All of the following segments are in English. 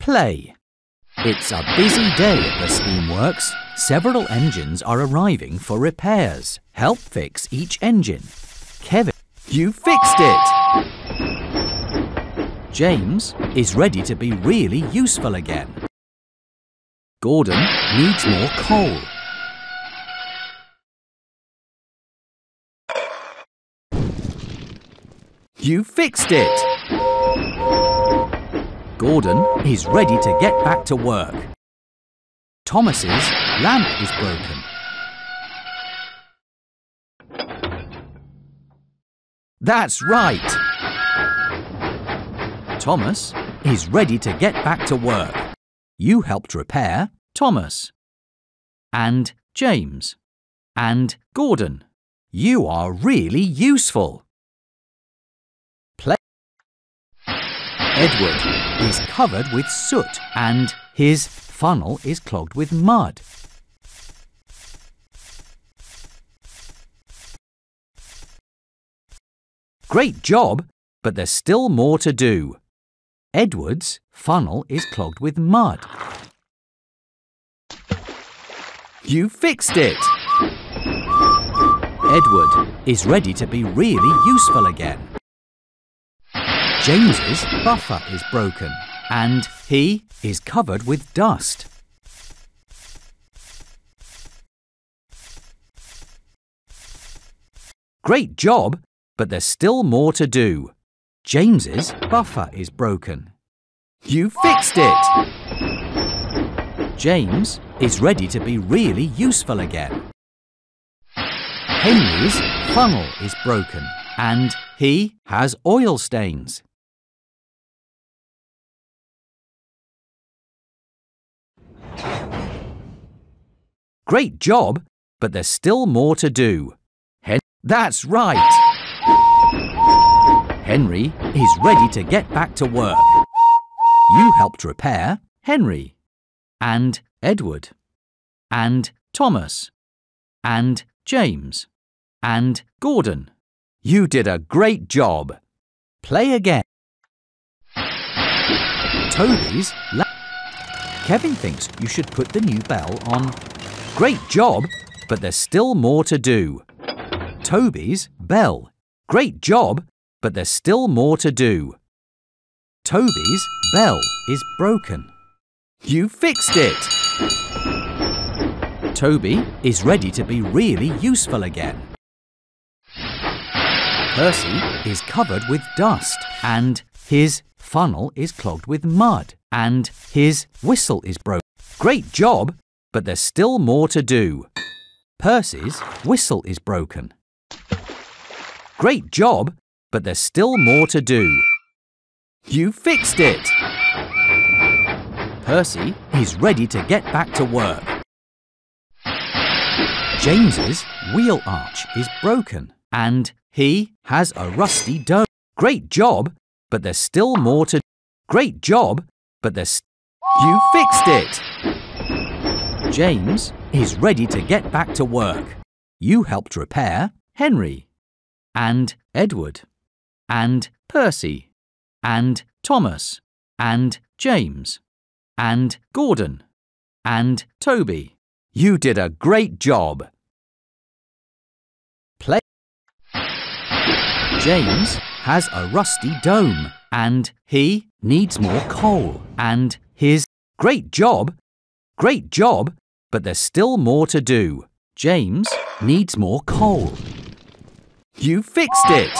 Play. It's a busy day at the Steamworks. Several engines are arriving for repairs. Help fix each engine. Kevin, you fixed it! James is ready to be really useful again. Gordon needs more coal. You fixed it! Gordon is ready to get back to work. Thomas's lamp is broken. That's right! Thomas is ready to get back to work. You helped repair Thomas. And James. And Gordon. You are really useful. Play. Edward is covered with soot and his funnel is clogged with mud. Great job, but there's still more to do. Edward's funnel is clogged with mud. You fixed it! Edward is ready to be really useful again. James's buffer is broken and he is covered with dust. Great job, but there's still more to do. James's buffer is broken. You fixed it! James is ready to be really useful again. Henry's funnel is broken and he has oil stains. Great job, but there's still more to do. That's right! Henry is ready to get back to work. You helped repair Henry, and Edward, and Thomas, and James, and Gordon. You did a great job. Play again. Toby's lamp. Kevin thinks you should put the new bell on. Great job, but there's still more to do. Toby's bell. Great job, but there's still more to do. Toby's bell is broken. You fixed it! Toby is ready to be really useful again. Percy is covered with dust and his funnel is clogged with mud and his whistle is broken. Great job, but there's still more to do. Percy's whistle is broken. Great job, but there's still more to do. You fixed it! Percy is ready to get back to work. James's wheel arch is broken and he has a rusty dome. Great job, but there's still more to do. Great job, but there's... You fixed it! James is ready to get back to work. You helped repair Henry, and Edward, and Percy, and Thomas, and James, and Gordon, and Toby. You did a great job. Play. James has a rusty dome and he needs more coal and his... Great job, but there's still more to do. James needs more coal. You fixed it!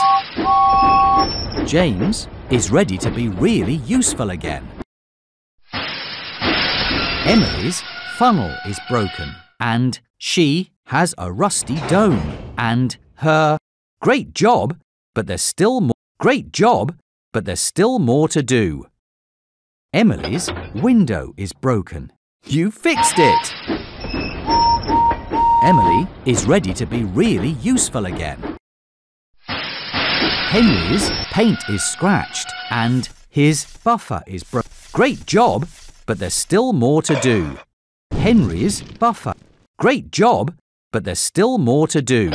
James is ready to be really useful again. Emily's funnel is broken and she has a rusty dome and her... Great job, but there's still more... Great job, but there's still more to do. Emily's window is broken. You fixed it! Emily is ready to be really useful again. Henry's paint is scratched and his buffer is broken. Great job, but there's still more to do. Henry's buffer. Great job, but there's still more to do.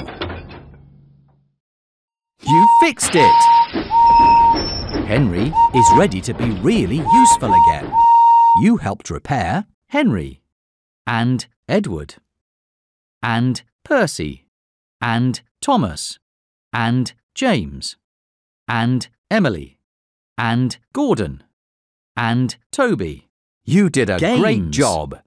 You fixed it! Henry is ready to be really useful again. You helped repair Henry and Edward and Percy and Thomas and James and Emily and Gordon and Toby. You did a great job.